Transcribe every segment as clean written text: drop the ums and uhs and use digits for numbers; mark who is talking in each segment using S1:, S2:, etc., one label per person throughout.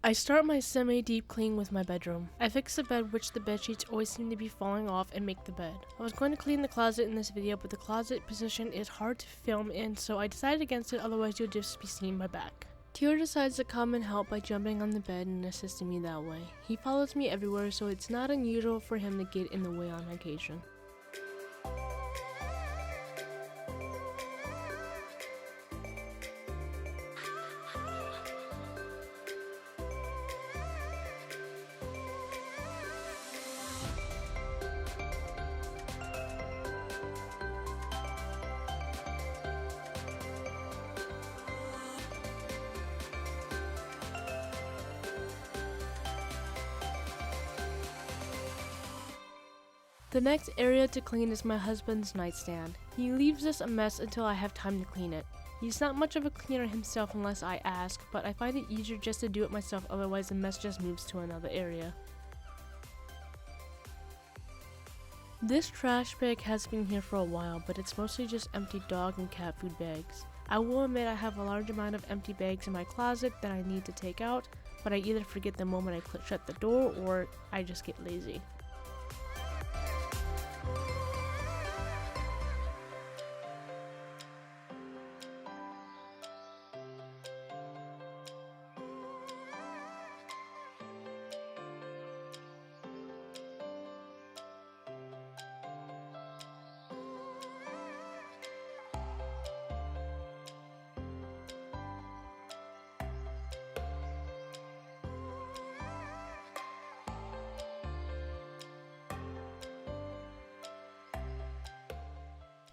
S1: I start my semi-deep clean with my bedroom. I fix the bed, which the bed sheets always seem to be falling off, and make the bed. I was going to clean the closet in this video, but the closet position is hard to film in, so I decided against it, otherwise you'll just be seeing my back. Tio decides to come and help by jumping on the bed and assisting me that way. He follows me everywhere, so it's not unusual for him to get in the way on occasion. The next area to clean is my husband's nightstand. He leaves this a mess until I have time to clean it. He's not much of a cleaner himself unless I ask, but I find it easier just to do it myself, otherwise the mess just moves to another area. This trash bag has been here for a while, but it's mostly just empty dog and cat food bags. I will admit I have a large amount of empty bags in my closet that I need to take out, but I either forget the moment I shut the door or I just get lazy.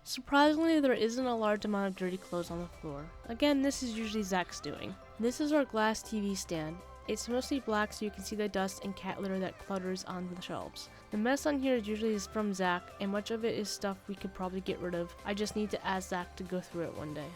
S1: Surprisingly, there isn't a large amount of dirty clothes on the floor. Again, this is usually Zach's doing. This is our glass TV stand. It's mostly black so you can see the dust and cat litter that clutters on the shelves. The mess on here usually is from Zach, and much of it is stuff we could probably get rid of. I just need to ask Zach to go through it one day.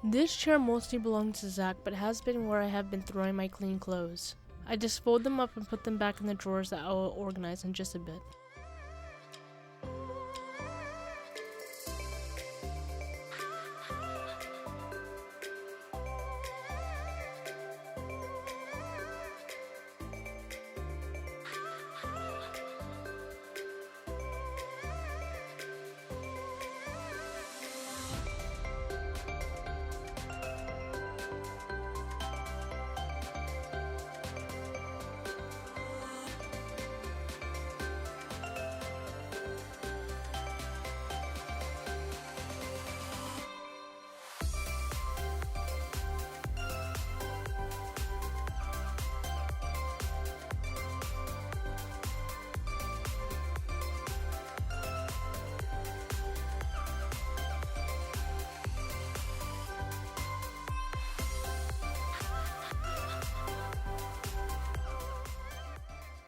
S1: This chair mostly belongs to Zach, but has been where I have been throwing my clean clothes. I just fold them up and put them back in the drawers that I will organize in just a bit.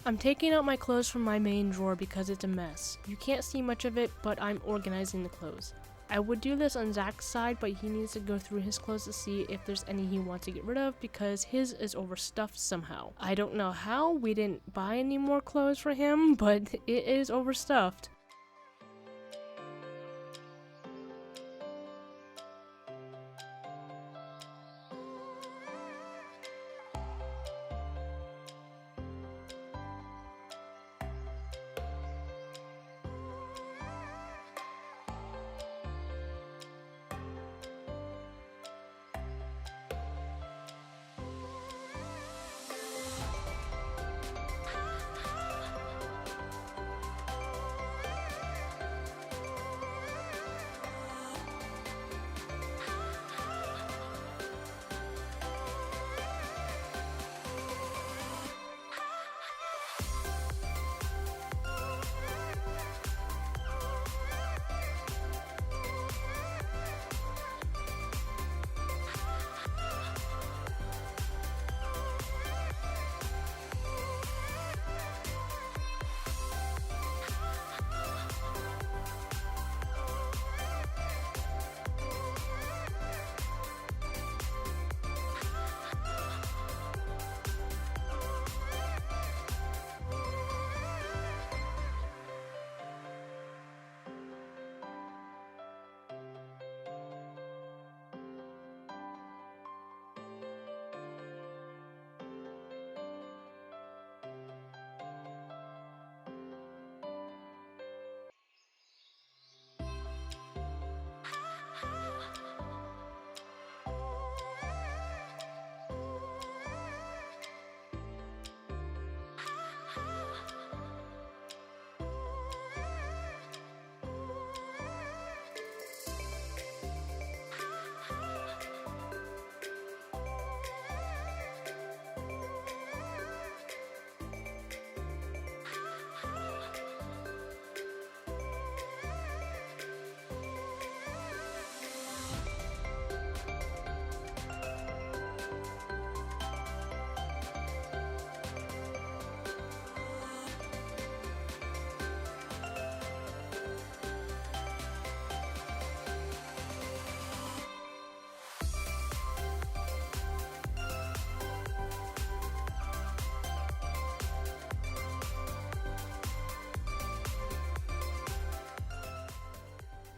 S1: I'm taking out my clothes from my main drawer because it's a mess. You can't see much of it, but I'm organizing the clothes. I would do this on Zach's side, but he needs to go through his clothes to see if there's any he wants to get rid of because his is overstuffed somehow. I don't know how, we didn't buy any more clothes for him, but it is overstuffed.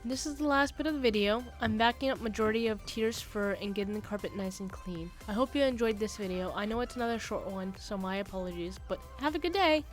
S1: This is the last bit of the video. I'm backing up majority of Teeter's fur and getting the carpet nice and clean. I hope you enjoyed this video. I know it's another short one, so my apologies, but have a good day!